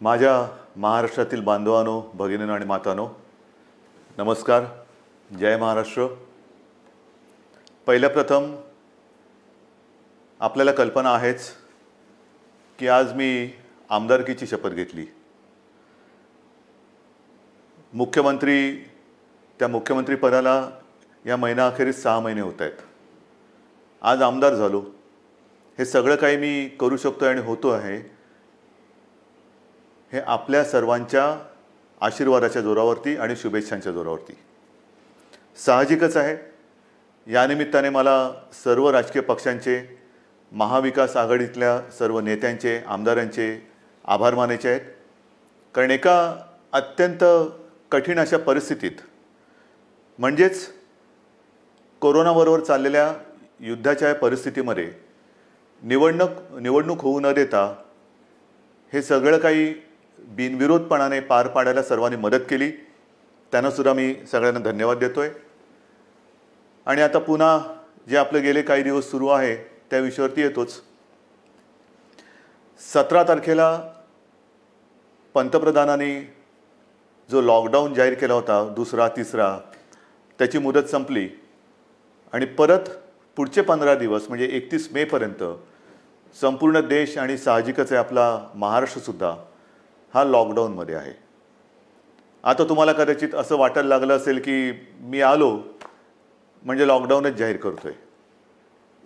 माझ्या महाराष्ट्रातील बांधवांनो, भगिनींनो आणि मातांनो, नमस्कार. जय महाराष्ट्र. पहिल्या प्रथम आपल्याला कल्पना आहेच की आज मी आमदारकीची शपथ घेतली. त्या मुख्यमंत्री पदाला या महिनाअखेरीस 6 महिने होत आहेत. आज आमदार झालो. हे सगळं काही मी करू शकतो आणि होतो आहे हे आपल्या सर्वांच्या आशीर्वादाच्या जोरावरती आणि शुभेच्छांच्या जोरावरती. साहजिकच आहे, या निमित्ताने मला सर्व राजकीय पक्षांचे, महाविकास आघाडीतल्या सर्व नेत्यांचे, आमदारांचे आभार मानायचे आहेत. कारण एका अत्यंत कठीण अशा परिस्थितीत, म्हणजेच कोरोनाबरोबर चाललेल्या युद्धाच्या परिस्थितीमध्ये निवडणूक होऊ न देता हे सगळं काही बिनविरोधपणाने पार पाडायला सर्वांनी मदत केली. त्यांनासुद्धा मी सगळ्यांना धन्यवाद देतोय. आणि आता पुन्हा जे आपले गेले काही दिवस सुरू आहे त्या विषयावरती येतोच. 17 तारखेला पंतप्रधानांनी जो लॉकडाऊन जाहीर केला होता, दुसरा तिसरा, त्याची मुदत संपली आणि परत पुढचे 15 दिवस म्हणजे 31 मेपर्यंत संपूर्ण देश आणि साहजिकच आहे आपला महाराष्ट्रसुद्धा हा लॉकडाऊनमध्ये आहे. आता तुम्हाला कदाचित असं वाटायला लागलं असेल की मी आलो म्हणजे लॉकडाऊनच जाहीर करतोय.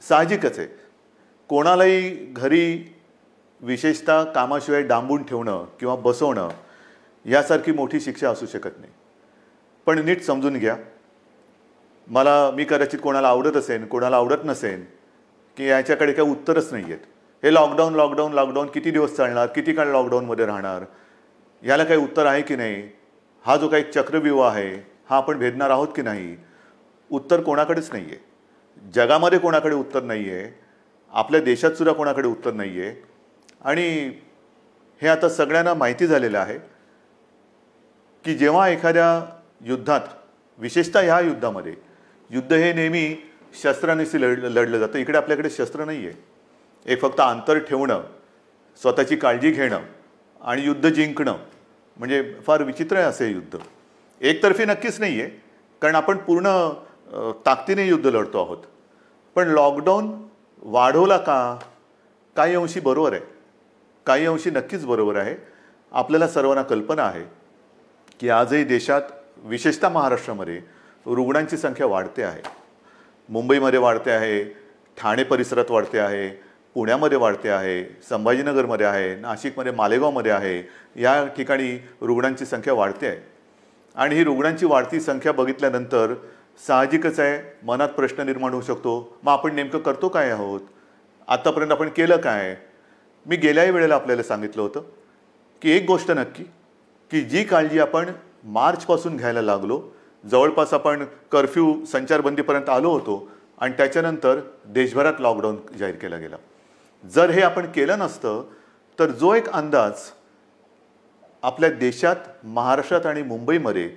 साहजिकच आहे, कोणालाही घरी विशेषतः कामाशिवाय डांबून ठेवणं किंवा बसवणं यासारखी मोठी शिक्षा असू शकत नाही. पण नीट समजून घ्या, मी कदाचित कोणाला आवडत असेल, कोणाला आवडत नसेल की याच्याकडे काही उत्तरच नाही आहेत. हे लॉकडाऊन किती दिवस चालणार, किती काळ लॉकडाऊनमध्ये राहणार, याला काही उत्तर आहे की नाही, हा जो काही चक्रव्यूह आहे हा आपण भेदणार आहोत की नाही, उत्तर कोणाकडेच नाही आहे. जगामध्ये कोणाकडे उत्तर नाही आहे, आपल्या देशातसुद्धा कोणाकडे उत्तर नाही आहे. आणि हे आता सगळ्यांना माहिती झालेलं आहे की जेव्हा एखाद्या युद्धात, विशेषतः ह्या युद्धामध्ये, युद्ध हे नेहमी शस्त्रांनीच लढलं जातं. इकडे आपल्याकडे शस्त्र नाही आहे. एक फक्त अंतर ठेवणं, स्वतःची काळजी घेणं आणि युद्ध जिंकणं, म्हणजे फार विचित्र आहे असे युद्ध. एकतर्फी नक्कीच नाही आहे, कारण आपण पूर्ण ताकदीने युद्ध लढतो आहोत. पण लॉकडाऊन वाढवला का? काही अंशी बरोबर आहे, काही अंशी नक्कीच बरोबर आहे. आपल्याला सर्वांना कल्पना आहे की आजही देशात, विशेषतः महाराष्ट्रामध्ये रुग्णांची संख्या वाढते आहे. मुंबईमध्ये वाढते आहे, ठाणे परिसरात वाढते आहे, पुण्यामध्ये वाढते आहे, संभाजीनगरमध्ये आहे, नाशिकमध्ये, मालेगावमध्ये आहे. या ठिकाणी रुग्णांची संख्या वाढते आहे. आणि ही रुग्णांची वाढती संख्या बघितल्यानंतर साहजिकच आहे मनात प्रश्न निर्माण होऊ शकतो, मग आपण नेमकं करतो काय आहोत, आत्तापर्यंत आपण केलं काय? मी गेल्याही वेळेला आपल्याला सांगितलं होतं की एक गोष्ट नक्की, की जी काळजी आपण मार्चपासून घ्यायला लागलो, जवळपास आपण कर्फ्यू, संचारबंदीपर्यंत आलो होतो आणि त्याच्यानंतर देशभरात लॉकडाऊन जाहीर केला गेला. जर हे आपण केलं नसतं तर जो एक अंदाज आपल्या देशात, महाराष्ट्रात आणि मुंबईमध्ये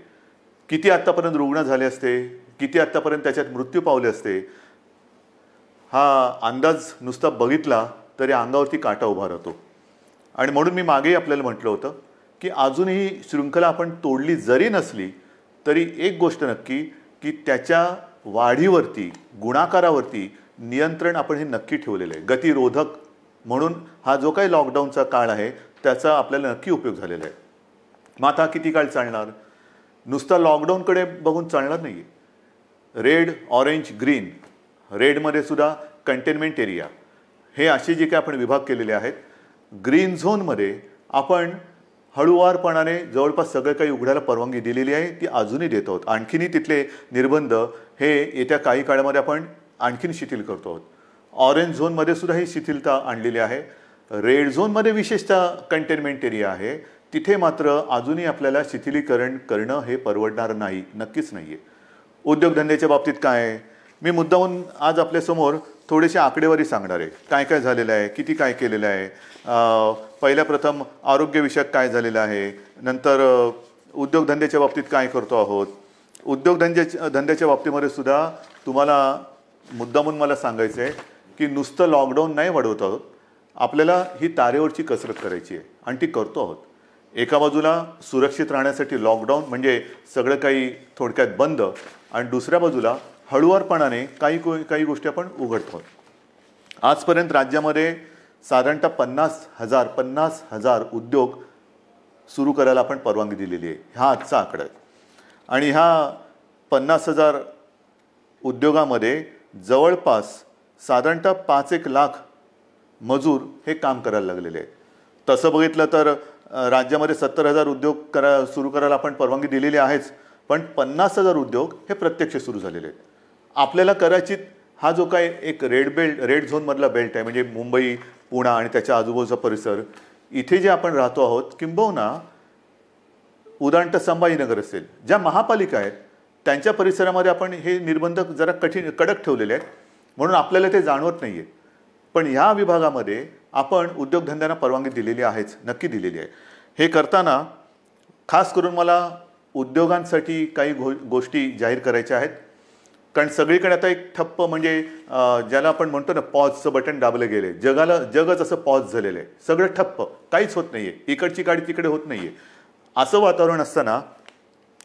किती आत्तापर्यंत रुग्ण झाले असते, किती आत्तापर्यंत त्याच्यात मृत्यू पावले असते, हा अंदाज नुसता बघितला तरी अंगावरती काटा उभा राहतो. आणि म्हणून मी मागेही आपल्याला म्हटलं होतं की अजूनही शृंखला आपण तोडली जरी नसली तरी एक गोष्ट नक्की, की त्याच्या वाढीवरती, गुणाकारावरती नियंत्रण आपण हे नक्की ठेवलेलं आहे. गतिरोधक म्हणून हा जो काही लॉकडाऊनचा काळ आहे त्याचा आपल्याला नक्की उपयोग झालेला आहे. मग आता किती काळ चालणार? नुसता लॉकडाऊनकडे बघून चालणार नाही आहे. रेड, ऑरेंज, ग्रीन, रेडमध्ये सुद्धा कंटेनमेंट एरिया, हे असे जे काही आपण विभाग केलेले आहेत. ग्रीन झोनमध्ये आपण हळूवारपणाने जवळपास सगळं काही उघडायला परवानगी दिलेली आहे, ती अजूनही देत आहोत. आणखीनही तिथले निर्बंध हे येत्या काही काळामध्ये आपण आणखीन शिथिल करतो आहोत. ऑरेंज झोनमध्ये सुद्धा ही शिथिलता आणलेली आहे. रेड झोनमध्ये विशेषतः कंटेनमेंट एरिया आहे, तिथे मात्र अजूनही आपल्याला शिथिलीकरण करणं हे परवडणार नाही, नक्कीच नाही आहे. उद्योगधंद्याच्या बाबतीत काय आहे? मी मुद्दामून आज आपल्यासमोर थोडीशी आकडेवारी सांगणार आहे. काय काय झालेलं आहे, किती काय केलेलं आहे. पहिल्या प्रथम आरोग्यविषयक काय झालेलं आहे, नंतर उद्योगधंद्याच्या बाबतीत काय करतो आहोत. उद्योगधंद्याच्या बाबतीमध्ये सुद्धा तुम्हाला मुद्दामून मला सांगायचं आहे की नुसतं लॉकडाऊन नाही वाढवत आहोत, आपल्याला ही तारेवरची कसरत करायची आहे आणि ती करतो आहोत. एका बाजूला सुरक्षित राहण्यासाठी लॉकडाऊन म्हणजे सगळं काही थोडक्यात बंद, आणि दुसऱ्या बाजूला हळुवारपणाने काही गोष्टी आपण उघडतो. आजपर्यंत राज्यामध्ये साधारणतः 50,000 उद्योग सुरू करायला आपण परवानगी दिलेली आहे. हा आजचा आकडा आहे. आणि ह्या 50,000 उद्योगामध्ये जवळपास साधारणतः 5-1 लाख मजूर हे काम करायला लागलेले आहेत. तसं बघितलं तर राज्यामध्ये 70,000 उद्योग सुरू करायला आपण परवानगी दिलेली आहेच, पण 50,000 उद्योग हे प्रत्यक्ष सुरू झालेले आहेत. आपल्याला कदाचित हा जो काय एक रेड झोनमधला बेल्ट आहे, म्हणजे मुंबई, पुणे आणि त्याच्या आजूबाजूचा परिसर, इथे जे आपण राहतो आहोत, किंबहुना उदाहरणतः संभाजीनगर असेल, ज्या महापालिका आहेत त्यांच्या परिसरामध्ये आपण हे निर्बंध जरा कडक ठेवलेले आहेत, म्हणून आपल्याला ते जाणवत नाही आहे. पण ह्या विभागामध्ये आपण उद्योगधंद्यांना परवानगी दिलेली आहेच, नक्की दिलेली आहे. हे करताना खास करून मला उद्योगांसाठी काही गोष्टी जाहीर करायच्या आहेत. कारण सगळीकडे आता एक ठप्प, म्हणजे ज्याला आपण म्हणतो ना, पॉजचं बटन दाबलं गेले, जगच असं पॉज झालेलं आहे, सगळं ठप्प, काहीच होत नाही आहे, इकडची गाडी तिकडे होत नाही आहे. असं वातावरण असताना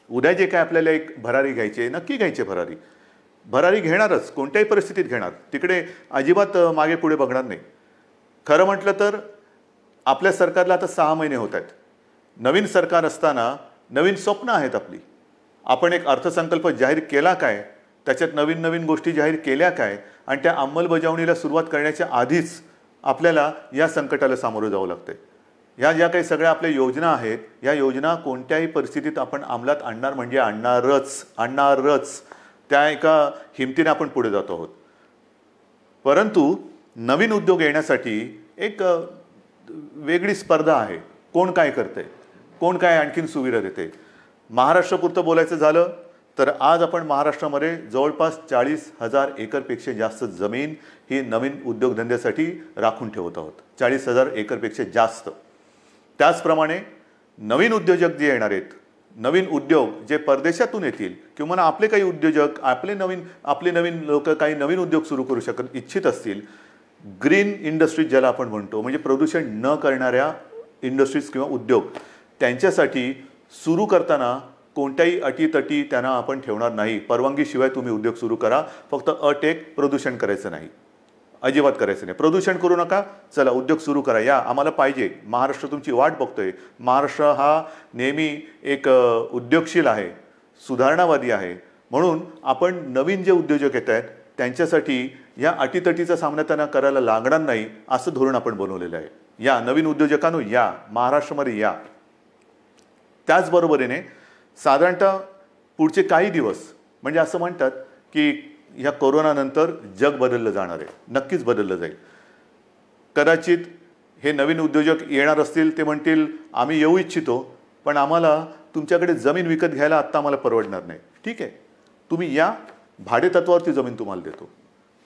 उद्या जे काय आपल्याला एक भरारी घ्यायची, नक्की घ्यायची भरारी घेणारच, कोणत्याही परिस्थितीत घेणार, तिकडे अजिबात मागे पुढे बघणार नाही. खरं म्हटलं तर आपल्या सरकारला आता 6 महिने होत आहेत. नवीन सरकार असताना नवीन स्वप्न आहेत आपली. आपण एक अर्थसंकल्प जाहीर केला काय, त्याच्यात नवीन गोष्टी जाहीर केल्या काय, आणि त्या अंमलबजावणीला सुरुवात करण्याच्या आधीच आपल्याला या संकटाला सामोरं जावं लागतंय. ह्या ज्या काही सगळ्या आपल्या योजना आहेत, या योजना कोणत्याही परिस्थितीत आपण अंमलात आणणार म्हणजे आणणारच. त्या एका हिमतीने आपण पुढे जातो आहोत. परंतु नवीन उद्योग येण्यासाठी एक वेगळी स्पर्धा आहे. कोण काय करतंय, कोण काय आणखीन सुविधा देते. महाराष्ट्रापुरतं बोलायचं झालं तर आज आपण महाराष्ट्रामध्ये जवळपास 40,000 एकरपेक्षा जास्त जमीन ही नवीन उद्योगधंद्यासाठी राखून ठेवत आहोत. 40,000 एकरपेक्षा जास्त. त्याचप्रमाणे नवीन उद्योजक जे येणार आहेत, नवीन उद्योग जे परदेशातून येतील, किंवा आपले काही उद्योजक आपले नवीन लोक काही नवीन उद्योग सुरू करू इच्छित असतील, ग्रीन इंडस्ट्रीज ज्याला आपण म्हणतो, म्हणजे प्रदूषण न करणाऱ्या इंडस्ट्रीज किंवा उद्योग, त्यांच्यासाठी सुरू करताना कोणत्याही अटीतटी त्यांना आपण ठेवणार नाही. परवानगीशिवाय तुम्ही उद्योग सुरू करा, फक्त अट एक, प्रदूषण करायचं नाही, अजिबात करायचं नाही. प्रदूषण करू नका, चला उद्योग सुरू करा, या आम्हाला पाहिजे, महाराष्ट्र तुमची वाट बघतोय. महाराष्ट्र हा नेहमी एक उद्योगशील आहे, सुधारणावादी आहे, म्हणून आपण नवीन जे उद्योजक येत आहेत त्यांच्यासाठी या अटीतटीचा सामना त्यांना करायला लागणार नाही, असं धोरण आपण बनवलेलं आहे. या नवीन उद्योजकांनो, या महाराष्ट्रामध्ये या. त्याचबरोबरीने साधारणतः पुढचे काही दिवस, म्हणजे असं म्हणतात की ह्या कोरोनानंतर जग बदललं जाणार आहे, नक्कीच बदललं जाईल. कदाचित हे नवीन उद्योजक येणार असतील, ते म्हणतील आम्ही येऊ इच्छितो, पण आम्हाला तुमच्याकडे जमीन विकत घ्यायला आत्ता आम्हाला परवडणार नाही. ठीक आहे, तुम्ही या, भाडेतत्वावरती जमीन तुम्हाला देतो,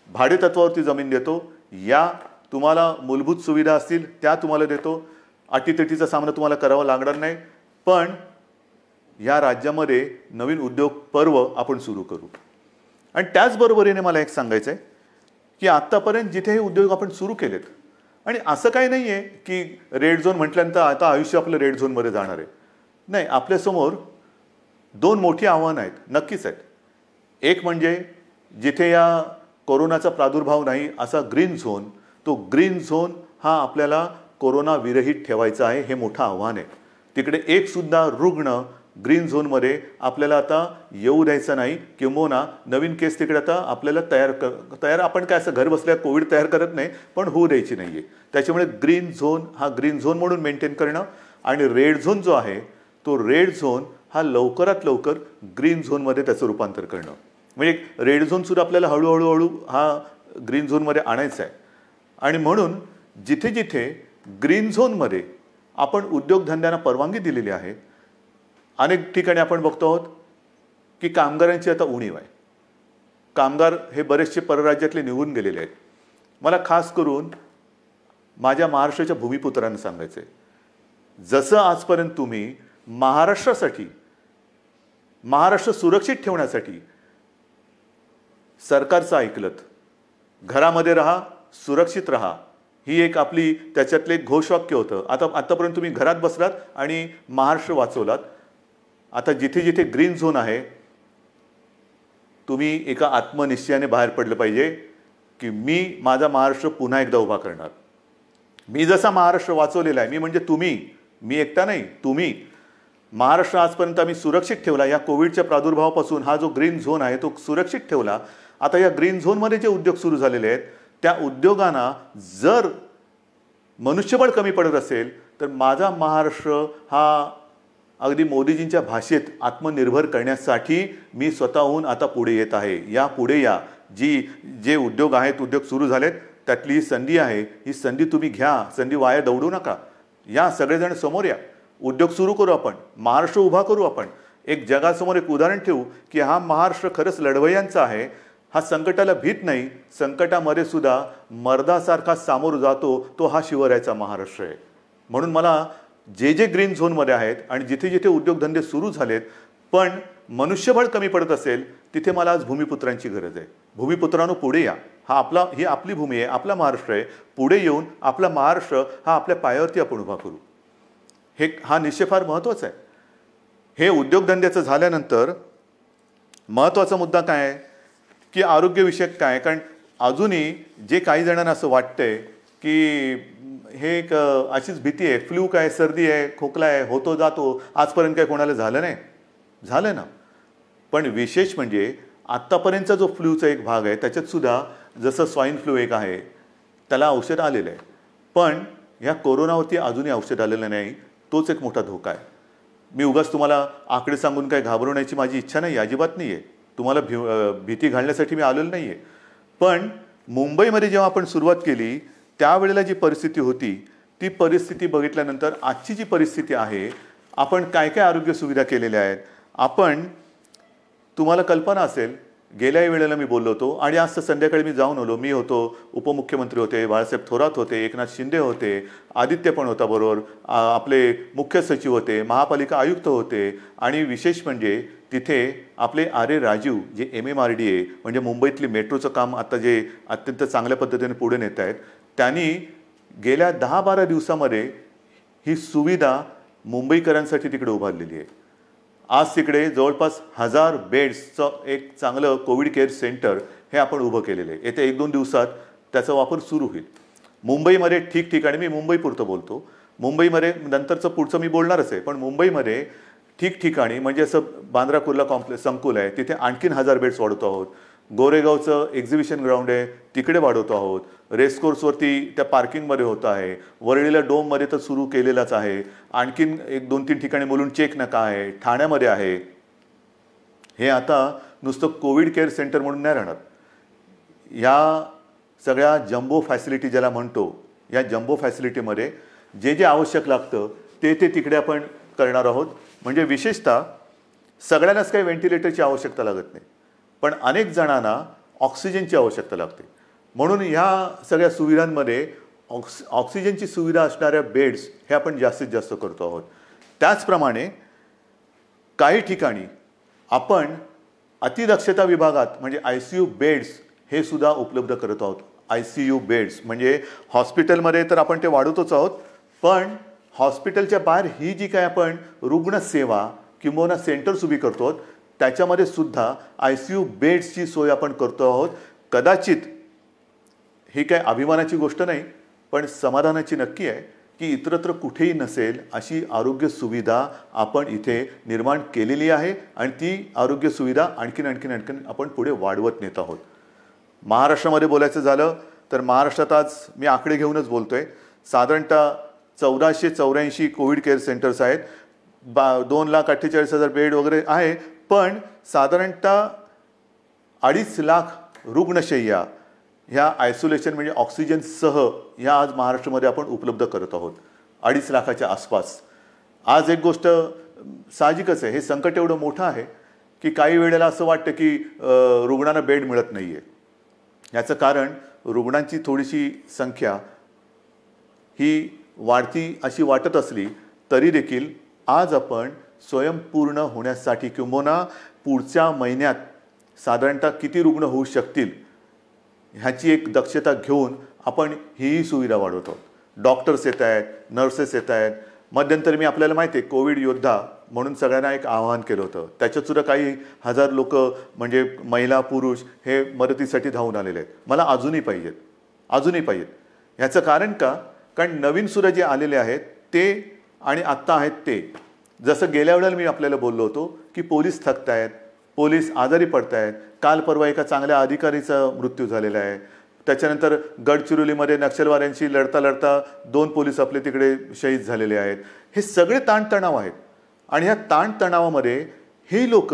भाडेतत्वावरती जमीन देतो, या, तुम्हाला मूलभूत सुविधा असतील त्या तुम्हाला देतो, अटीतटीचा सामना तुम्हाला करावा लागणार नाही. पण या राज्यामध्ये नवीन उद्योग पर्व आपण सुरू करू. आणि त्याचबरोबरीने मला एक सांगायचं आहे की आत्तापर्यंत जिथे हे उद्योग आपण सुरू केलेत, आणि असं काही नाही आहे की रेड झोन म्हटल्यानंतर आता आयुष्य आपलं रेड झोनमध्ये जाणार आहे, नाही. आपल्यासमोर 2 मोठी आव्हानं आहेत, नक्कीच आहेत. एक म्हणजे जिथे या कोरोनाचा प्रादुर्भाव नाही असा ग्रीन झोन, तो ग्रीन झोन हा आपल्याला कोरोना विरहित ठेवायचा आहे, हे मोठं आव्हान आहे. तिकडे एक सुद्धा रुग्ण ग्रीन झोनमध्ये आपल्याला आता येऊ द्यायचा नाही, किंबहुना नवीन केस तिकडे आता आपल्याला तयार आपण काय असं घर बसल्या कोविड तयार करत नाही, पण होऊ द्यायची नाही आहे. त्याच्यामुळे ग्रीन झोन हा ग्रीन झोन म्हणून मेंटेन करणं, आणि रेड झोन जो आहे तो रेड झोन हा लवकरात लवकर ग्रीन झोनमध्ये त्याचं रूपांतर करणं. म्हणजे रेड झोनसुद्धा आपल्याला हळूहळू हा ग्रीन झोनमध्ये आणायचा आहे. आणि म्हणून जिथे जिथे ग्रीन झोनमध्ये आपण उद्योगधंद्यांना परवानगी दिलेली आहे, अनेक ठिकाणी आपण बघतो आहोत की कामगारांची आता उणीव आहे. कामगार हे बरेचसे परराज्यातले निघून गेलेले आहेत. मला खास करून माझ्या महाराष्ट्राच्या भूमिपुत्रांना सांगायचं आहे, जसं आजपर्यंत तुम्ही महाराष्ट्रासाठी, महाराष्ट्र सुरक्षित ठेवण्यासाठी सरकारचं ऐकलत, घरामध्ये राहा, सुरक्षित राहा, ही एक आपली त्याच्यातले एक घोषवाक्य होतं. आतापर्यंत तुम्ही घरात बसलात आणि महाराष्ट्र वाचवलात. आता जिथे जिथे ग्रीन झोन आहे, तुम्ही एका आत्मनिश्चयाने बाहेर पडलं पाहिजे की मी माझा महाराष्ट्र पुन्हा एकदा उभा करणार. मी जसा महाराष्ट्र वाचवलेला आहे, मी म्हणजे तुम्ही, मी एकटा नाही, तुम्ही. महाराष्ट्र आजपर्यंत आम्ही सुरक्षित ठेवला. या कोविडच्या प्रादुर्भावापासून हा जो ग्रीन झोन आहे तो सुरक्षित ठेवला. आता या ग्रीन झोनमध्ये जे उद्योग सुरू झालेले आहेत त्या उद्योगांना जर मनुष्यबळ कमी पडत असेल तर माझा महाराष्ट्र हा अगदी मोदीजींच्या भाषेत आत्मनिर्भर करण्यासाठी मी स्वतःहून आता पुढे येत आहे. या पुढे या. जे उद्योग आहेत, उद्योग सुरू झालेत, त्यातली ही संधी आहे. ही संधी तुम्ही घ्या. संधी वाया दौडू नका. या सगळेजण समोर या. उद्योग सुरू करू आपण. महाराष्ट्र उभा करू आपण. एक जगासमोर एक उदाहरण ठेवू की हा महाराष्ट्र खरंच लढवय्यांचा आहे. हा संकटाला भीत नाही. संकटामध्ये सुद्धा मर्दासारखा सामोर जातो. तो हा शिवरायाचा महाराष्ट्र आहे. म्हणून मला जे ग्रीन झोनमध्ये आहेत आणि जिथे जिथे उद्योगधंदे सुरू झालेत पण मनुष्यबळ कमी पडत असेल तिथे मला आज भूमिपुत्रांची गरज आहे. भूमिपुत्रांनो पुढे या. ही आपली भूमी आहे, आपला महाराष्ट्र आहे. पुढे येऊन आपला महाराष्ट्र हा आपल्या पायावरती आपण उभा करू. हा निश्चय फार महत्त्वाचा आहे. हे उद्योगधंद्याचं झाल्यानंतर महत्त्वाचा मुद्दा काय आहे की आरोग्यविषयक काय. कारण अजूनही जे काही जणांना असं वाटतंय की हे एक अशीच भीती आहे, फ्लू काय, सर्दी आहे, खोकला आहे, होतो जातो, आजपर्यंत काय कोणाला झालं नाही. झालं ना. पण विशेष म्हणजे आत्तापर्यंतचा जो फ्लूचा एक भाग आहे त्याच्यात सुद्धा जसं स्वाईन फ्लू एक आहे त्याला औषध आलेलं आहे. पण ह्या कोरोनावरती अजूनही औषध आलेलं नाही. तोच एक मोठा धोका आहे. मी उगाच तुम्हाला आकडे सांगून काय घाबरवण्याची माझी इच्छा नाही, अजिबात नाही आहे. तुम्हाला भीती घालण्यासाठी मी आलेलो नाही आहे. पण मुंबईमध्ये जेव्हा आपण सुरुवात केली त्यावेळेला जी परिस्थिती होती ती परिस्थिती बघितल्यानंतर आजची जी परिस्थिती आहे, आपण काय काय आरोग्य सुविधा केलेल्या आहेत. तुम्हाला कल्पना असेल, गेल्याही वेळेला मी बोललो होतो आणि आज संध्याकाळी मी जाऊन आलो. मी होतो, उपमुख्यमंत्री होते, बाळासाहेब थोरात होते, एकनाथ शिंदे होते, आदित्य पण होता बरोबर, आपले मुख्य सचिव होते, महापालिका आयुक्त होते आणि विशेष म्हणजे तिथे आपले आर.ए. राजीव जे MMRDA म्हणजे मुंबईतली मेट्रोचं काम आता जे अत्यंत चांगल्या पद्धतीने पुढे नेत आहेत, त्यांनी गेल्या 10-12 दिवसामध्ये ही सुविधा मुंबईकरांसाठी तिकडे उभारलेली आहे. आज तिकडे जवळपास 1000 बेड्सचं एक चांगलं कोविड केअर सेंटर हे आपण उभं केलेलं आहे. येत्या 1-2 दिवसात त्याचा वापर सुरू होईल. मुंबईमध्ये ठिकठिकाणी, मी मुंबईपुरतं बोलतो, मुंबईमध्ये नंतरचं पुढचं मी बोलणारच आहे, पण मुंबईमध्ये ठिकठिकाणी म्हणजे असं बांद्रा कुर्ला कॉम्प्लेक्स संकुल आहे तिथे आणखीन 1000 बेड्स वाढवतो आहोत. गोरेगावचं एक्झिबिशन ग्राउंड आहे तिकडे वाढवतो आहोत. रेसकोर्सवरती त्या पार्किंगमध्ये होतं आहे. वरळीला डोममध्ये तर सुरू केलेलाच आहे. आणखीन 1-2-3 ठिकाणी मुलुंड चेक नका आहे, ठाण्यामध्ये आहे. हे आता नुसतं कोविड केअर सेंटर म्हणून नाही राहणार. या सगळ्या जम्बो फॅसिलिटी ज्याला म्हणतो, या जम्बो फॅसिलिटीमध्ये जे आवश्यक लागतं ते तिकडे आपण करणार आहोत. म्हणजे विशेषतः सगळ्यांनाच काही व्हेंटिलेटरची आवश्यकता लागत नाही, पण अनेक जणांना ऑक्सिजनची आवश्यकता लागते. म्हणून ह्या सगळ्या सुविधांमध्ये ऑक्सिजनची सुविधा असणाऱ्या बेड्स हे आपण जास्तीत जास्त करतो आहोत. त्याचप्रमाणे काही ठिकाणी आपण अतिदक्षता विभागात म्हणजे ICU बेड्स हे सुद्धा उपलब्ध करत आहोत. ICU बेड्स म्हणजे हॉस्पिटलमध्ये तर आपण ते वाढवतोच आहोत, पण हॉस्पिटलच्या बाहेर ही जी काय आपण रुग्णसेवा किंवा सेंटर्स उभी करतो त्याच्यामध्ये सुद्धा ICU बेड्सची सोय आपण करतो आहोत. कदाचित ही काय अभिमानाची गोष्ट नाही, पण समाधानाची नक्की आहे की इतरत्र कुठेही नसेल अशी आरोग्य सुविधा आपण इथे निर्माण केलेली आहे आणि ती आरोग्य सुविधा आणखीन आपण पुढे वाढवत नेत आहोत. महाराष्ट्रामध्ये बोलायचं झालं तर महाराष्ट्रात आज मी आकडे घेऊनच बोलतोय, साधारणतः 1484 कोविड केअर सेंटर्स आहेत. 2,48,000 बेड वगैरे आहे, पण साधारणतः 2.5 लाख रुग्णशय्या ह्या आयसोलेशन म्हणजे ऑक्सिजनसह ह्या आज महाराष्ट्रामध्ये आपण उपलब्ध करत आहोत. 2.5 लाखाच्या आसपास. आज एक गोष्ट साहजिकच आहे, हे संकट एवढं मोठं आहे की काही वेळेला असं वाटतं की रुग्णांना बेड मिळत नाही आहे. याचं कारण रुग्णांची थोडीशी संख्या ही वाढती अशी वाटत असली तरी देखील आज आपण स्वयंपूर्ण होण्यासाठी किंबहुना पुढच्या महिन्यात साधारणतः किती रुग्ण होऊ शकतील ह्याची एक दक्षता घेऊन आपण हीही सुविधा वाढवत आहोत. डॉक्टर्स येत आहेत, नर्सेस येत आहेत. मध्यंतरी मी आपल्याला माहिती आहे कोविड योद्धा म्हणून सगळ्यांना एक आवाहन केलं होतं. त्याच्यात सुद्धा काही हजार लोक म्हणजे महिला पुरुष हे मदतीसाठी धावून आलेले आहेत. मला अजूनही पाहिजेत. ह्याचं कारण का? कारण नवीन सुद्धा जे आलेले आहेत ते आणि आत्ता आहेत ते, जसं गेल्या वेळेला मी आपल्याला बोललो होतो की पोलीस थकत आहेत, पोलीस आजारी पडत आहेत. काल परवा एका चांगल्या अधिकारीचा मृत्यू झालेला आहे. त्याच्यानंतर गडचिरोलीमध्ये नक्षलवाद्यांशी लढता लढता 2 पोलीस आपले तिकडे शहीद झालेले आहेत. हे सगळे ताणतणाव आहेत आणि ह्या ताणतणावामध्ये हे लोक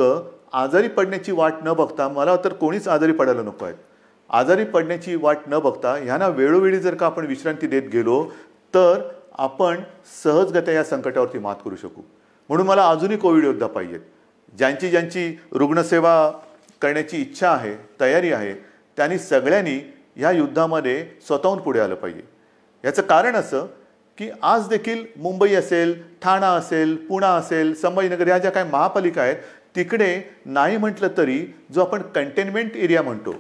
आजारी पडण्याची वाट न बघता, मला तर कोणीच आजारी पडायला नको आहेत, आजारी पडण्याची वाट न बघता ह्यांना वेळोवेळी जर का आपण विश्रांती देत गेलो तर आपण सहजगत्या या संकटावरती मात करू शकू. म्हणून मला अजूनही कोविड योद्धा पाहिजेत. ज्यांची रुग्णसेवा करण्याची इच्छा आहे, तयारी आहे, त्यांनी सगळ्यांनी ह्या युद्धामध्ये स्वतःहून पुढे आलं पाहिजे. याचं कारण असं की आज देखील मुंबई असेल, ठाणा असेल, पुणे असेल, संभाजीनगर ह्या ज्या काही महापालिका आहेत तिकडे नाही म्हटलं तरी जो आपण कंटेनमेंट एरिया म्हणतो,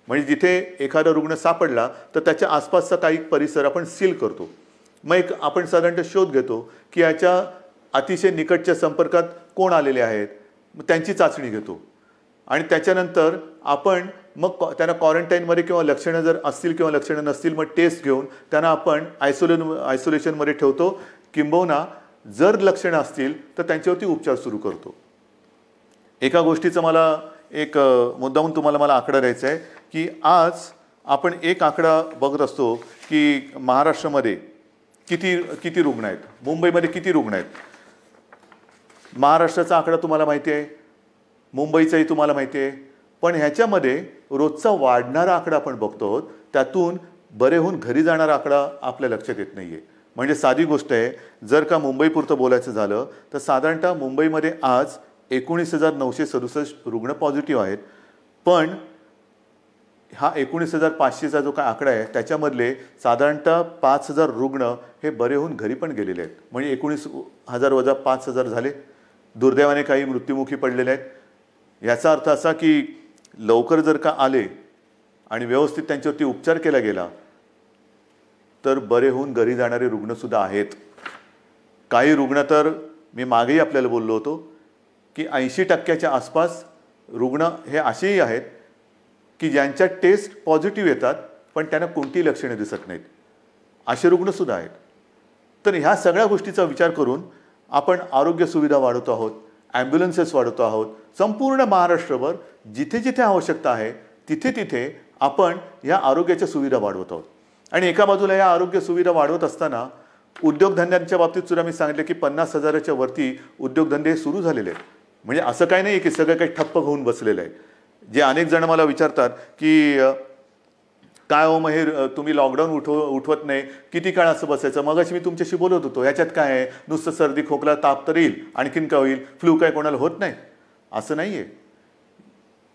म्हणजे जिथे एखादा रुग्ण सापडला तर त्याच्या आसपासचा काही परिसर आपण सील करतो. मग एक आपण साधारणतः शोध घेतो की याच्या अतिशय निकटच्या संपर्कात कोण आलेले आहेत, मग त्यांची चाचणी घेतो आणि त्याच्यानंतर आपण मग त्यांना क्वारंटाईनमध्ये किंवा लक्षणं जर असतील किंवा लक्षणं नसतील मग टेस्ट घेऊन त्यांना आपण आयसोलेशनमध्ये ठेवतो. किंबहुना जर लक्षणं असतील तर त्यांच्यावरती उपचार सुरू करतो. एका गोष्टीचं मला एक मुद्दामून तुम्हाला मला आकडा द्यायचा आहे की आज आपण एक आकडा बघत असतो की महाराष्ट्रामध्ये किती रुग्ण आहेत, मुंबईमध्ये किती रुग्ण आहेत. महाराष्ट्राचा आकडा तुम्हाला माहिती आहे, मुंबईचाही तुम्हाला माहिती आहे, पण ह्याच्यामध्ये रोजचा वाढणारा आकडा आपण बघतो आहोत. त्यातून बरे होऊन घरी जाणारा आकडा आपल्या लक्षात येत नाही आहे. म्हणजे साधी गोष्ट आहे, जर का मुंबईपुरतं बोलायचं झालं तर साधारणतः मुंबईमध्ये आज 19,967 रुग्ण पॉझिटिव्ह आहेत. पण हा 19,500चा जो काय आकडा आहे त्याच्यामधले साधारणतः 5,000 रुग्ण हे बरे होऊन घरी पण गेलेले आहेत. म्हणजे 19,000 वजा 5,000 झाले. दुर्दैवाने काही मृत्युमुखी पडलेले आहेत. याचा अर्थ असा की लवकर जर का आले आणि व्यवस्थित त्यांच्यावरती उपचार केला गेला तर बरे होऊन घरी जाणारे रुग्णसुद्धा आहेत. काही रुग्ण तर मी मागेही आपल्याला बोललो होतो की 80% आसपास रुग्ण हे असेही आहेत की ज्यांच्या टेस्ट पॉझिटिव्ह येतात पण त्यांना कोणतीही लक्षणे दिसत नाहीत. असे रुग्णसुद्धा आहेत. तर ह्या सगळ्या गोष्टीचा विचार करून आपण आरोग्य सुविधा वाढवतो आहोत, ॲम्ब्युलन्सेस वाढवतो आहोत. संपूर्ण महाराष्ट्रभर जिथे जिथे आवश्यकता आहे तिथे तिथे आपण ह्या आरोग्याच्या सुविधा वाढवत आहोत. आणि एका बाजूला या आरोग्य सुविधा वाढवत असताना उद्योगधंद्यांच्या बाबतीत सुद्धा मी सांगितलं की 50,000च्या वरती उद्योगधंदे सुरू झालेले आहेत. म्हणजे असं काही नाही की सगळं काही ठप्प होऊन बसलेलं आहे. जे अनेक जण मला विचारतात की काय हो मग हे तुम्ही लॉकडाऊन उठवत नाही, किती काळ असं बसायचं. मगाशी मी तुमच्याशी बोलत होतो, ह्याच्यात काय आहे, नुसतं सर्दी खोकला ताप तर येईल, आणखीन काय होईल, फ्लू काय कोणाला होत नाही असं नाही आहे.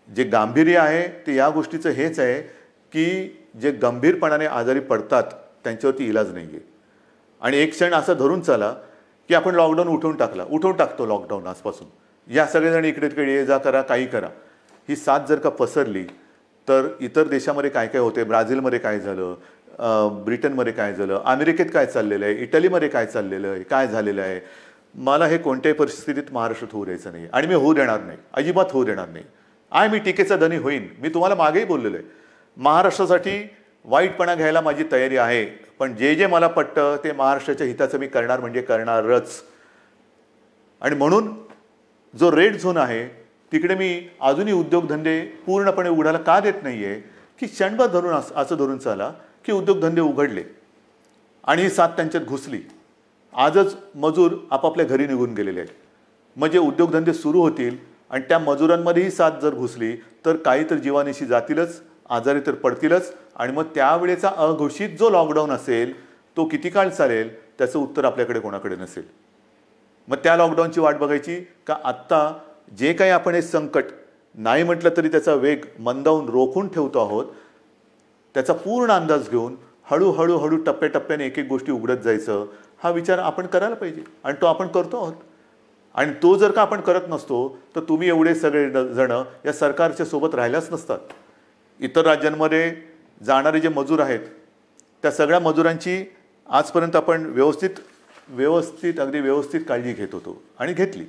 जे गांभीर्य आहे ते या गोष्टीचं हेच आहे की जे गंभीरपणाने आजारी पडतात त्यांच्यावरती इलाज नाही आहे. आणि एक क्षण असं धरून चाला की आपण लॉकडाऊन उठवून टाकतो लॉकडाऊन आजपासून. या सगळेजण इकडे तिकडे ये जा करा, काही करा. ही साथ जर का पसरली तर इतर देशामध्ये काय काय होते, ब्राझीलमध्ये काय झालं, ब्रिटनमध्ये काय झालं, अमेरिकेत काय चाललेलं आहे, इटलीमध्ये काय चाललेलं आहे, काय झालेलं आहे. मला हे कोणत्याही परिस्थितीत महाराष्ट्रात होऊ द्यायचं नाही आणि मी होऊ देणार नाही, अजिबात होऊ देणार नाही. मी टीकेचा धनी होईन. मी तुम्हाला मागेही बोललेलं आहे, महाराष्ट्रासाठी वाईटपणा घ्यायला माझी तयारी आहे. पण जे मला पटतं ते महाराष्ट्राच्या हिताचं मी करणार म्हणजे करणारच. आणि म्हणून जो रेड झोन आहे तिकडे मी अजूनही उद्योगधंदे पूर्णपणे उघडायला का देत नाही आहे की क्षणभर धरून असं धरून चाला की उद्योगधंदे उघडले आणि ही साथ त्यांच्यात घुसली. आजच मजूर आपापल्या घरी निघून गेलेले आहेत. म्हणजे उद्योगधंदे सुरू होतील आणि त्या मजुरांमध्येही साथ जर घुसली तर काही तर जीवानिशी जातीलच, आजारी तर पडतीलच. आणि मग त्यावेळेचा अघोषित जो लॉकडाऊन असेल तो किती काळ चालेल त्याचं उत्तर आपल्याकडे कोणाकडे नसेल. मग त्या लॉकडाऊनची वाट बघायची का आत्ता जे काही आपण हे संकट नाही म्हटलं तरी त्याचा वेग मंदावून रोखून ठेवतो आहोत, त्याचा पूर्ण अंदाज घेऊन हळूहळू टप्प्याटप्प्याने एक एक गोष्टी उघडत जायचं हा विचार आपण करायला पाहिजे. आणि तो आपण करतो आहोत. आणि तो जर का आपण करत नसतो तर तुम्ही एवढे सगळे जण या सरकारच्या सोबत राहिल्याच नसतात. इतर राज्यांमध्ये जाणारे जे मजूर आहेत त्या सगळ्या मजुरांची आजपर्यंत आपण अगदी व्यवस्थित काळजी घेत होतो आणि घेतली.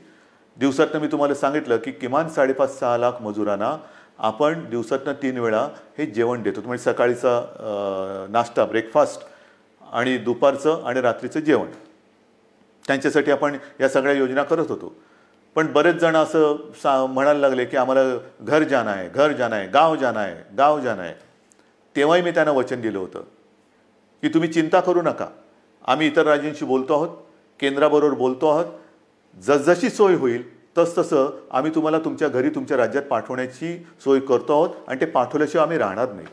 दिवसातनं मी तुम्हाला सांगितलं की किमान 5.5-6 लाख मजुरांना आपण दिवसातनं 3 वेळा हे जेवण देतो. म्हणजे सकाळीचा नाश्ता ब्रेकफास्ट आणि दुपारचं आणि रात्रीचं जेवण, त्यांच्यासाठी आपण या सगळ्या योजना करत होतो. पण बरेच जण असं म्हणायला लागले की आम्हाला घर जाना आहे, गाव जाना आहे. तेव्हाही मी त्यांना वचन दिलं होतं की तुम्ही चिंता करू नका, आम्ही इतर राज्यांशी बोलतो आहोत, केंद्राबरोबर बोलतो आहोत, जसजशी सोय होईल तसतसं आम्ही तुम्हाला तुमच्या घरी तुमच्या राज्यात पाठवण्याची सोय करतो आहोत आणि ते पाठवल्याशिवाय आम्ही राहणार नाही.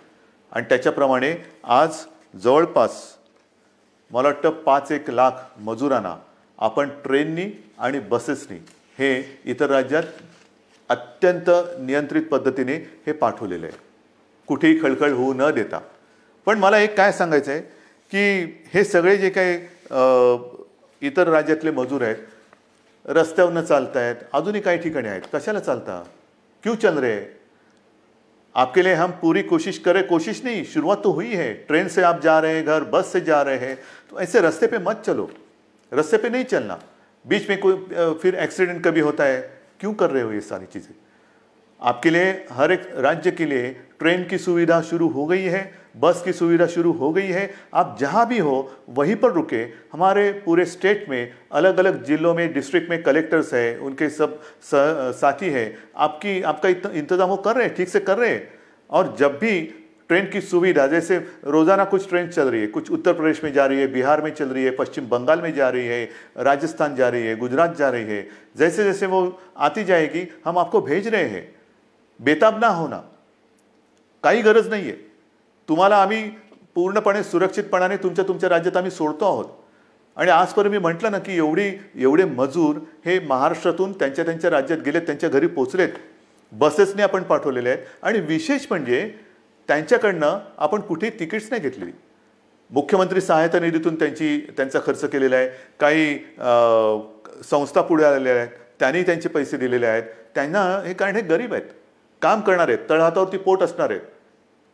आणि त्याच्याप्रमाणे आज जवळपास मला वाटतं 5-1 लाख मजुरांना आपण ट्रेननी आणि बसेसनी हे इतर राज्यात अत्यंत नियंत्रित पद्धतीने हे पाठवलेलं आहे, कुठेही खळखळ होऊ न देता. पण मला एक काय सांगायचं आहे की हे सगळे जे काही इतर राज्यातले मजूर आहेत, रस्त्यावरनं चालत आहेत, अजूनही काही ठिकाणी आहेत, कशाला चालता, क्यों चल रहे? आपके लिए हम पूरी कोशिश नहीं, शुरुआत तो हुई है. ट्रेन से आप जा रहे हैं घर, बस से जा रहे हैं, तो ऐसे रास्ते पे मत चलो, रास्ते पे नहीं चलना. बीच में कोई फिर एक्सीडेंट कभी होता है, क्यों कर रहे हो ये सारी चीज़ें? आपके लिए हर एक राज्य के लिए ट्रेन की सुविधा शुरू हो गई है, बस की सुविधा शुरू हो गई है. आप जहाँ भी हो वहीं पर रुके. हमारे पूरे स्टेट में अलग अलग जिलों में डिस्ट्रिक्ट में कलेक्टर्स हैं, उनके सब साथी हैं, आपका इंतजाम वो कर रहे हैं, ठीक से कर रहे हैं. और जब भी ट्रेन की सुविधा, जैसे रोज़ाना कुछ ट्रेन चल रही है, कुछ उत्तर प्रदेश में जा रही है, बिहार में चल रही है, पश्चिम बंगाल में जा रही है, राजस्थान जा रही है, गुजरात जा रही है, जैसे जैसे वो आती जाएगी हम आपको भेज रहे हैं. बेताब ना होना, काही गरज नाही आहे. तुम्हाला आम्ही पूर्णपणे सुरक्षितपणाने तुमच्या राज्यात आम्ही सोडतो आहोत. आणि आजपर्यंत मी म्हटलं ना की एवढे मजूर हे महाराष्ट्रातून त्यांच्या राज्यात गेलेत, त्यांच्या घरी पोचलेत, बसेसने आपण पाठवलेले आहेत. आणि विशेष म्हणजे त्यांच्याकडनं आपण कुठेही तिकीट्स नाही घेतलेली. मुख्यमंत्री सहायता निधीतून त्यांचा खर्च केलेला आहे. काही संस्था पुढे आलेल्या आहेत, त्यांनी त्यांचे पैसे दिलेले आहेत. त्यांना हे कारण हे गरीब आहेत, काम करणार आहेत, तळहातावरती पोट असणार आहेत.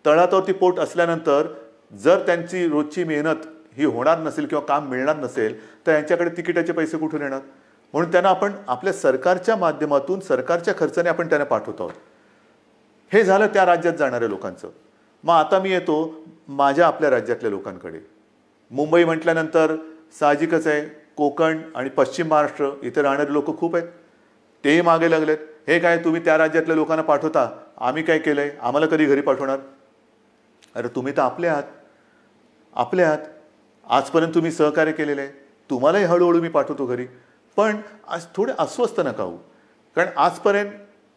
तळहातावरती पोट असल्यानंतर जर त्यांची रोजची मेहनत ही होणार नसेल किंवा काम मिळणार नसेल तर यांच्याकडे तिकिटाचे पैसे कुठून येणार? म्हणून त्यांना आपण आपल्या सरकारच्या माध्यमातून सरकारच्या खर्चाने आपण त्यांना पाठवतो आहोत. हे झालं त्या राज्यात जाणाऱ्या लोकांचं. मग आता मी येतो माझ्या आपल्या राज्यातल्या लोकांकडे. मुंबई म्हटल्यानंतर साहजिकच आहे कोकण आणि पश्चिम महाराष्ट्र इथे राहणारे लोक खूप आहेत. तेही मागे लागलेत. हे काय तुम्ही त्या राज्यातल्या लोकांना पाठवता, आम्ही काय केलंय, आम्हाला कधी घरी पाठवणार? अरे तुम्ही तर आपले आहात. आजपर्यंत तुम्ही सहकार्य केलेलं आहे, तुम्हालाही हळूहळू मी पाठवतो घरी. पण आज थोडे अस्वस्थ नका होऊ. कारण आजपर्यंत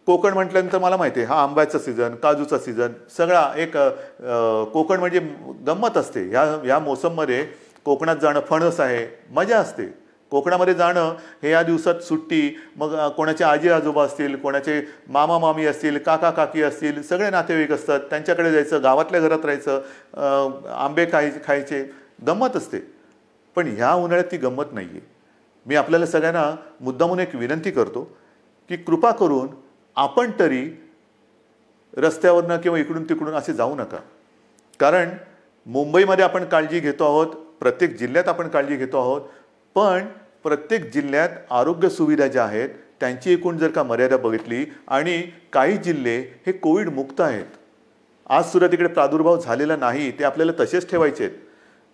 कोकण म्हटल्यानंतर मला माहिती आहे हा आंब्याचा सीझन, काजूचा सीझन, सगळा एक कोकण म्हणजे गंमत असते. ह्या मोसममध्ये कोकणात जाणं फणस आहे, मजा असते. कोकणामध्ये जाणं हे या दिवसात सुट्टी, मग कोणाचे आजी आजोबा असतील, कोणाचे मामा मामी असतील, काका काकी असतील, सगळे नातेवाईक असतात, त्यांच्याकडे जायचं, गावातल्या घरात राहायचं, आंबे खायचे, गंमत असते. पण ह्या उन्हाळ्यात ती गंमत नाही आहे. मी आपल्याला सगळ्यांना मुद्दामून एक विनंती करतो की कृपा करून आपण तरी रस्त्यावरनं किंवा इकडून तिकडून असे जाऊ नका. कारण मुंबईमध्ये आपण काळजी घेतो आहोत, प्रत्येक जिल्ह्यात आपण काळजी घेतो आहोत, पण प्रत्येक जिल्ह्यात आरोग्य सुविधा ज्या आहेत त्यांची एकूण जर का मर्यादा बघितली आणि काही जिल्हे हे कोविड मुक्त आहेत, आज सुद्धा तिकडे प्रादुर्भाव झालेला नाही, ते आपल्याला तसेच ठेवायचे आहेत.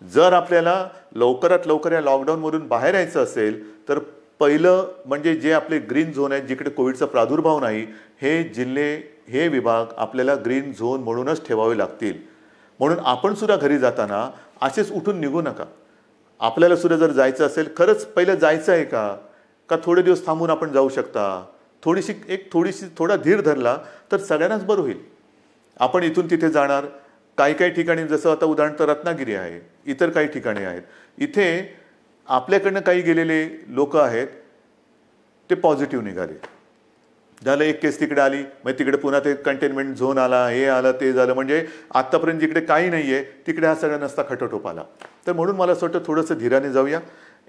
जर आपल्याला लवकरात लवकर या लॉकडाऊनमधून बाहेर यायचं असेल तर पहिलं म्हणजे जे आपले ग्रीन झोन आहेत जिकडे कोविडचा प्रादुर्भाव नाही, हे जिल्हे हे विभाग आपल्याला ग्रीन झोन म्हणूनच ठेवावे लागतील. म्हणून आपण सुद्धा घरी जाताना असेच उठून निघू नका. आपल्याला सुद्धा जर जायचं असेल, खरंच पहिलं जायचं आहे का थोडे दिवस थांबून आपण जाऊ शकता, थोडा धीर धरला तर सगळ्यांनाच बरं होईल. आपण इथून तिथे जाणार, काही ठिकाणी जसं आता उदाहरण तर रत्नागिरी आहे, इतर काही ठिकाणी आहेत, इथे आपल्याकडनं काही गेलेले लोक आहेत ते पॉझिटिव्ह निघाले. झालं एक केस तिकडे आली, मग तिकडे पुन्हा ते कंटेनमेंट झोन आला, हे आलं ते झालं, म्हणजे आत्तापर्यंत जिकडे काही नाही आहे तिकडे हा सगळा नसता खटोटोप आला. तर म्हणून मला असं वाटतं थोडंसं धीराने जाऊया.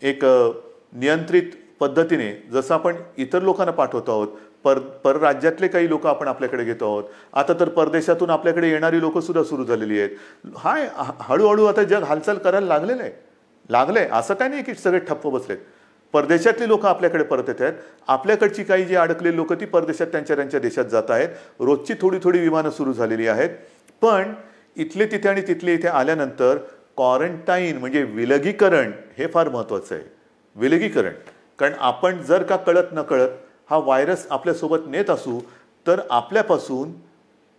एक नियंत्रित पद्धतीने जसं आपण इतर लोकांना पाठवतो आहोत परराज्यातले काही लोक आपण आपल्याकडे घेतो आहोत. आता तर परदेशातून आपल्याकडे येणारी लोक सुद्धा सुरू झालेली आहेत. हळूहळू आता जग हालचाल करायला लागलंय. असं काही नाही की सगळे ठप्प बसलेत. परदेशातली लोक आपल्याकडे परत येत आहेत. आपल्याकडची काही जी अडकलेली लोक ती परदेशात त्यांच्या देशात जात आहेत. रोजची थोडी विमानं सुरू झालेली आहेत. पण इथले तिथे आणि तिथले इथे आल्यानंतर क्वारंटाईन म्हणजे विलगीकरण हे फार महत्त्वाचं आहे. विलगीकरण, कारण आपण जर का कळत नकळत हा व्हायरस आपल्यासोबत नेत असू तर आपल्यापासून,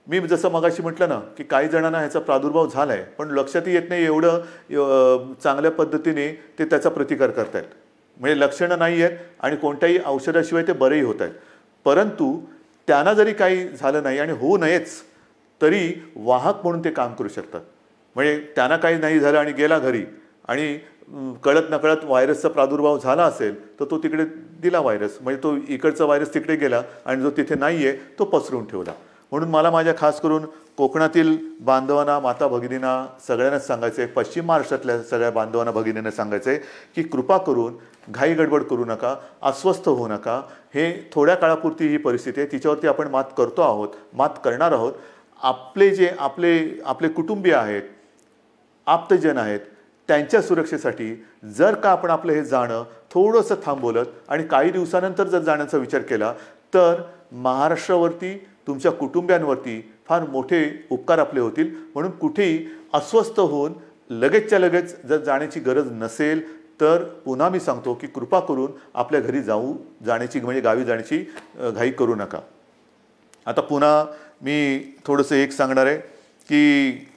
मी जसं मगाशी म्हटलं ना की काही जणांना ह्याचा प्रादुर्भाव झालाय पण लक्षातही येत नाही एवढं चांगल्या पद्धतीने ते त्याचा प्रतिकार करतायत. म्हणजे लक्षणं नाही आहेत आणि कोणत्याही औषधाशिवाय ते बरेही होत आहेत. परंतु त्यांना जरी काही झालं नाही आणि होऊ नयेच तरी वाहक म्हणून ते काम करू शकतात. म्हणजे त्यांना काही नाही झालं आणि गेला घरी आणि कळत नकळत व्हायरसचा प्रादुर्भाव झाला असेल तर तो तिकडे दिला व्हायरस, म्हणजे तो इकडचा व्हायरस तिकडे गेला आणि जो तिथे नाही आहे तो पसरून ठेवला. म्हणून मला माझ्या खास करून कोकणातील बांधवांना, माता भगिनींना सगळ्यांनाच सांगायचं आहे, पश्चिम महाराष्ट्रातल्या सगळ्या बांधवांना भगिनींना सांगायचं आहे की कृपा करून घाई गडबड करू नका, अस्वस्थ होऊ नका. हे थोड्या काळापुरती ही परिस्थिती आहे, तिच्यावरती आपण मात करतो आहोत, मात करणार आहोत. आपले कुटुंबीय आहेत, आप्तजन आहेत, त्यांच्या सुरक्षेसाठी जर का आपण आपलं हे जाणं थोडंसं थांबवलं आणि काही दिवसानंतर जर जाण्याचा विचार केला तर महाराष्ट्रावरती, तुमच्या कुटुंबियांवरती फार मोठे उपकार आपले होतील. म्हणून कुठेही अस्वस्थ होऊन लगेचच्या लगेच जर जाण्याची गरज नसेल तर पुन्हा मी सांगतो की कृपा करून आपल्या घरी जाण्याची म्हणजे गावी जाण्याची घाई करू नका. आता पुन्हा मी थोडंसं एक सांगणार आहे की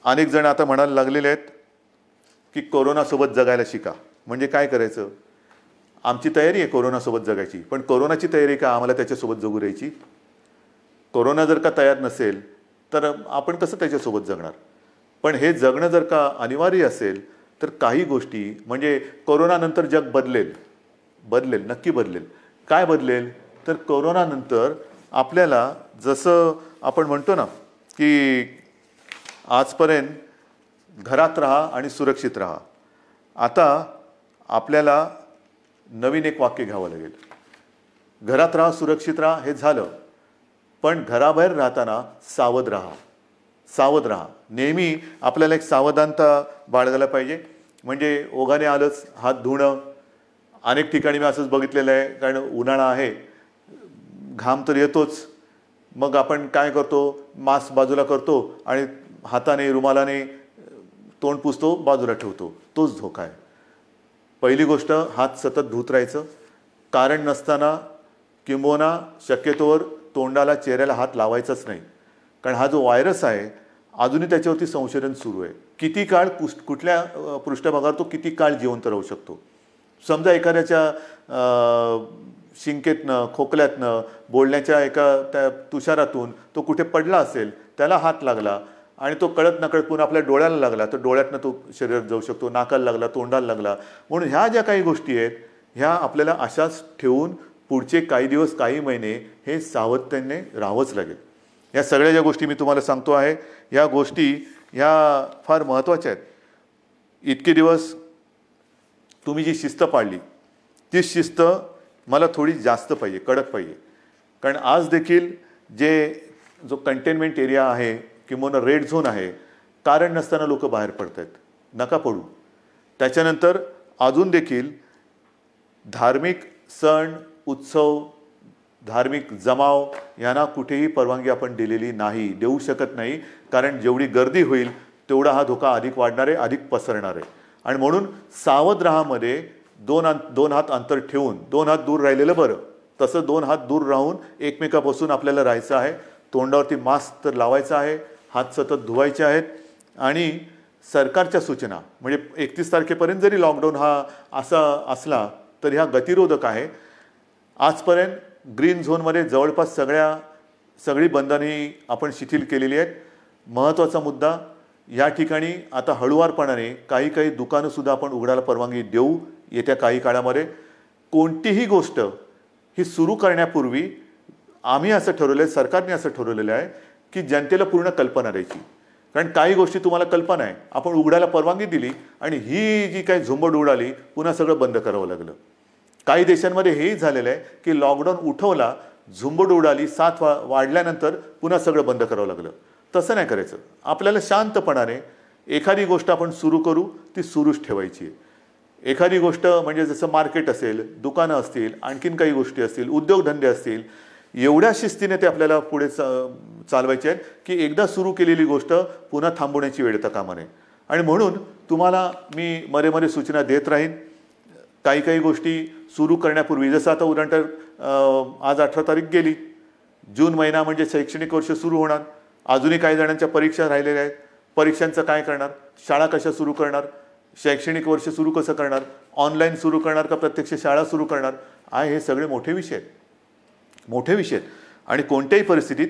अनेक जण आता म्हणायला लागलेले आहेत की कोरोनासोबत जगायला शिका. म्हणजे काय करायचं? आमची तयारी आहे कोरोनासोबत जगायची, पण कोरोनाची तयारी का आम्हाला त्याच्यासोबत जगू द्यायची? कोरोना जर का तयार नसेल तर आपण कसं त्याच्यासोबत जगणार? पण हे जगणं जर का अनिवार्य असेल तर काही गोष्टी, म्हणजे कोरोनानंतर जग बदलेल, नक्की बदलेल. काय बदलेल? तर कोरोनानंतर आपल्याला जसं आपण म्हणतो ना की आजपर्यंत घरात राहा आणि सुरक्षित राहा, आता आपल्याला नवीन एक वाक्य घ्यावं लागेल. घरात राहा, सुरक्षित राहा हे झालं, पण घराबाहेर राहताना सावध राहा. नेहमी आपल्याला एक सावधानता बाळगायला पाहिजे. म्हणजे ओघाने आलंच हात धुणं. अनेक ठिकाणी मी असंच बघितलेलं आहे, कारण उन्हाळा आहे, घाम तर येतोच, मग आपण काय करतो, मास्क बाजूला करतो आणि हाताने रुमालाने तोंड पुसतो, बाजूला ठेवतो. तोच धोका आहे. पहिली गोष्ट, हात सतत धुत राहायचं. कारण नसताना किंबहुना शक्यतोवर तोंडाला, चेहऱ्याला हात लावायचाच नाही. कारण हा जो व्हायरस आहे अजूनही त्याच्यावरती संशोधन सुरू आहे. किती काळ कुठल्या पृष्ठभागावर तो किती काळ जिवंत राहू शकतो. समजा एखाद्याच्या शिंकेतनं, खोकल्यातनं, बोलण्याच्या एका त्या तुषारातून तो कुठे पडला असेल, त्याला हात लागला आणि तो कळत नकळत पुन्हा आपल्या डोळ्याला लागला तर डोळ्यातनं तो शरीरात जाऊ शकतो, नाकाला लागला, तोंडाला लागला. म्हणून ह्या ज्या काही गोष्टी आहेत ह्या आपल्याला अशाच ठेवून पुढचे काही दिवस, काही महिने हे सावधतेने राहावंच लागेल. या सगळ्या ज्या गोष्टी मी तुम्हाला सांगतो आहे, ह्या गोष्टी ह्या फार महत्त्वाच्या आहेत. इतके दिवस तुम्ही जी शिस्त पाळली ती शिस्त मला थोडी जास्त पाहिजे, कडक पाहिजे. कारण आज देखील जो कंटेनमेंट एरिया आहे किंवा रेड झोन आहे, कारण नसताना लोक बाहेर पडत आहेत. नका पडू. त्याच्यानंतर अजून देखील धार्मिक सण, उत्सव, धार्मिक जमाव यांना कुठेही परवानगी आपण दिलेली नाही, देऊ शकत नाही. कारण जेवढी गर्दी होईल तेवढा हा धोका अधिक वाढणार आहे, अधिक पसरणार आहे. आणि म्हणून सावध राहामध्ये दोन हात अंतर ठेवून 2 हात दूर राहिलेलं बरं. तसं 2 हात दूर राहून एकमेकापासून आपल्याला राहायचं आहे. तोंडावरती मास्क तर लावायचा आहे, हात सतत धुवायचे आहेत. आणि सरकारच्या सूचना म्हणजे 31 तारखेपर्यंत जरी लॉकडाऊन हा असा असला तरी हा गतिरोधक आहे. आजपर्यंत ग्रीन झोनमध्ये जवळपास सगळी बंधने आपण शिथिल केलेली आहेत. महत्त्वाचा मुद्दा, या ठिकाणी आता हळूवारपणाने काही दुकानंसुद्धा आपण उघडायला परवानगी देऊ येत्या काही काळामध्ये. कोणतीही गोष्ट ही सुरू करण्यापूर्वी आम्ही असं ठरवलं आहे, सरकारने असं ठरवलेलं आहे की जनतेला पूर्ण कल्पना द्यायची. कारण काही गोष्टी तुम्हाला कल्पना आहे, आपण उघडायला परवानगी दिली आणि ही जी काही झुंबड उडाली पुन्हा सगळं बंद करावं लागलं. काही देशांमध्ये हेही झालेलं आहे की लॉकडाऊन उठवला झुंबड उडाली, साथ वाढल्यानंतर पुन्हा सगळं बंद करावं लागलं. तसं नाही करायचं. आपल्याला शांतपणाने एखादी गोष्ट आपण सुरू करू, ती सुरूच ठेवायची आहे. एखादी गोष्ट म्हणजे जसं मार्केट असेल, दुकानं असतील, आणखीन काही गोष्टी असतील, उद्योगधंदे असतील, एवढ्या शिस्तीने ते आपल्याला पुढे चालवायचे आहेत की एकदा सुरू केलेली गोष्ट पुन्हा थांबवण्याची वेळ येता कामा नये. आणि म्हणून तुम्हाला मी मध्ये सूचना देत राहीन. काही काही गोष्टी सुरू करण्यापूर्वी, जसं आता उदाहरणार्थ आज 18 तारीख गेली, जून महिना म्हणजे शैक्षणिक वर्ष सुरू होणार. अजूनही काही जणांच्या परीक्षा राहिलेल्या आहेत. परीक्षांचं काय करणार, शाळा कशा सुरू करणार, शैक्षणिक वर्ष सुरू कसं करणार, ऑनलाईन सुरू करणार का प्रत्यक्ष शाळा सुरू करणार, हे सगळे मोठे विषय आहेत. मोठे विषय आहेत. आणि कोणत्याही परिस्थितीत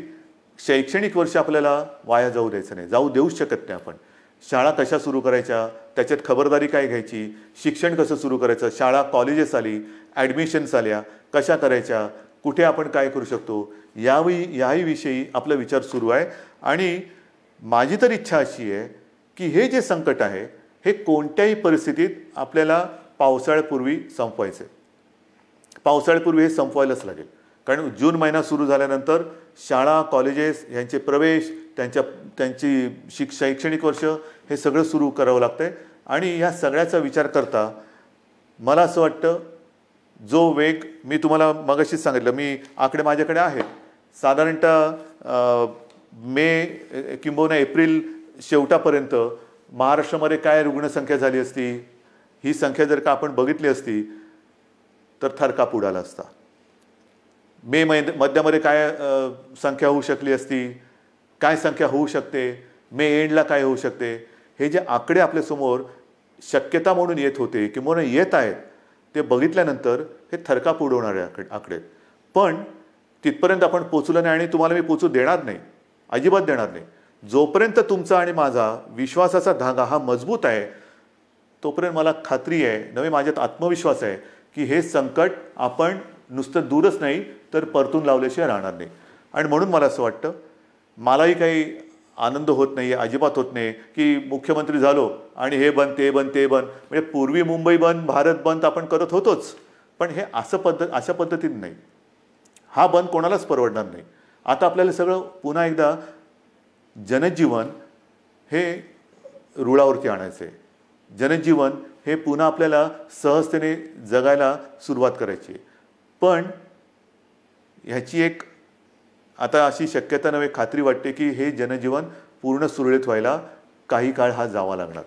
शैक्षणिक वर्ष आपल्याला वाया जाऊ द्यायचं नाही, जाऊ देऊच शकत नाही आपण. शाळा कशा सुरू करायच्या, त्याच्यात खबरदारी काय घ्यायची, शिक्षण कसं सुरू करायचं, शाळा कॉलेजेस आली, ॲडमिशन्स आल्या, कशा करायच्या, कुठे आपण काय करू शकतो, याही विषयी आपला विचार सुरू आहे. आणि माझी तर इच्छा अशी आहे की हे जे संकट आहे हे कोणत्याही परिस्थितीत आपल्याला पावसाळ्यापूर्वी संपवायचं आहे. पावसाळ्यापूर्वी हे संपवायलाच लागेल. कारण जून महिना सुरू झाल्यानंतर शाळा कॉलेजेस यांचे प्रवेश, त्यांची शैक्षणिक वर्ष हे सगळं सुरू करावं लागतं आहे. आणि या सगळ्याचा विचार करता मला असं वाटतं, जो वेग मी तुम्हाला मगाशीच सांगितलं, मी आकडे माझ्याकडे आहेत, साधारणतः मे किंबहुना एप्रिल शेवटापर्यंत महाराष्ट्रामध्ये काय रुग्णसंख्या झाली असती, ही संख्या जर का आपण बघितली असती तर थरकाप उडाला असता. मे मध्यामध्ये काय संख्या होऊ शकली असती, काय संख्या होऊ शकते, मे एंडला काय होऊ शकते, हे जे आकडे आपल्यासमोर शक्यता म्हणून येत होते किंवा येत आहेत, ते बघितल्यानंतर हे थरकाप उडवणारे आकडे. पण तिथपर्यंत आपण पोचलो नाही आणि तुम्हाला मी पोचू देणार नाही, अजिबात देणार नाही. जोपर्यंत तुमचा आणि माझा विश्वासाचा धागा हा मजबूत आहे, तोपर्यंत मला खात्री आहे, नवे माझ्यात आत्मविश्वास आहे की हे संकट आपण नुसतं दूरच नाही तर परतून लावल्याशिवाय राहणार नाही. आणि म्हणून मला असं वाटतं, मलाही काही आनंद होत नाही, अजिबात होत नाही की मुख्यमंत्री झालो आणि हे बंद ते बंद ते बंद. म्हणजे पूर्वी मुंबई बंद, भारत बंद आपण करत होतोच, पण हे अशा पद्धतीने नाही. हा बंद कोणालाच परवडणार नाही. आता आपल्याला सगळं पुन्हा एकदा जनजीवन हे रुळावरती आणायचं आहे. जनजीवन हे पुन्हा आपल्याला सहजतेने जगायला सुरुवात करायची आहे. पण ह्याची एक आता अशी शक्यता नव्हे, खात्री वाटते की हे जनजीवन पूर्ण सुरळीत व्हायला काही काळ हा जावा लागणार.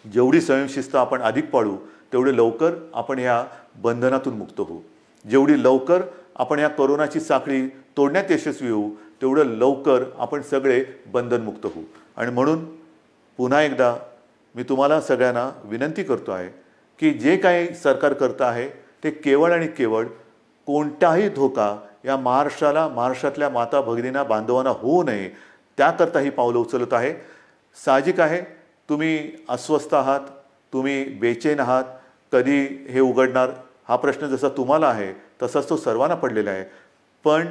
जेवढी स्वयंशिस्त आपण अधिक पाळू, तेवढे लवकर आपण ह्या बंधनातून मुक्त होऊ. जेवढी लवकर आपण या कोरोनाची साखळी तोडण्यात यशस्वी होऊ, तेवढं लवकर आपण सगळे बंधनमुक्त होऊ. आणि म्हणून पुन्हा एकदा मी तुम्हाला सगळ्यांना विनंती करतो आहे की जे काही सरकार करतं आहे ते केवळ आणि केवळ कोणताही धोका या महाराष्ट्राला, महाराष्ट्रातल्या माता भगिनींना, बांधवांना होऊ नये, त्याकरता ही पावलं उचलत आहे. साहजिक आहे, तुम्ही अस्वस्थ आहात, तुम्ही बेचैन आहात, कधी हे उघडणार हा प्रश्न जसा तुम्हाला आहे तसाच तो सर्वांना पडलेला आहे. पण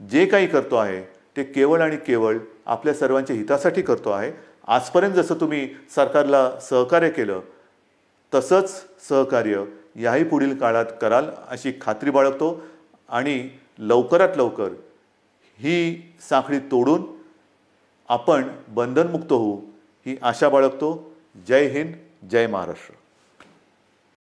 जे काही करतो आहे ते केवळ आणि केवळ आपल्या सर्वांच्या हितासाठी करतो आहे. आजपर्यंत जसं तुम्ही सरकारला सहकार्य केलं तसंच सहकार्य याही पुढील काळात कराल अशी खात्री बाळगतो. आणि लवकरात लवकर ही साखळी तोडून आपण बंधनमुक्त होऊ ही आशा बाळगतो. जय हिंद, जय महाराष्ट्र.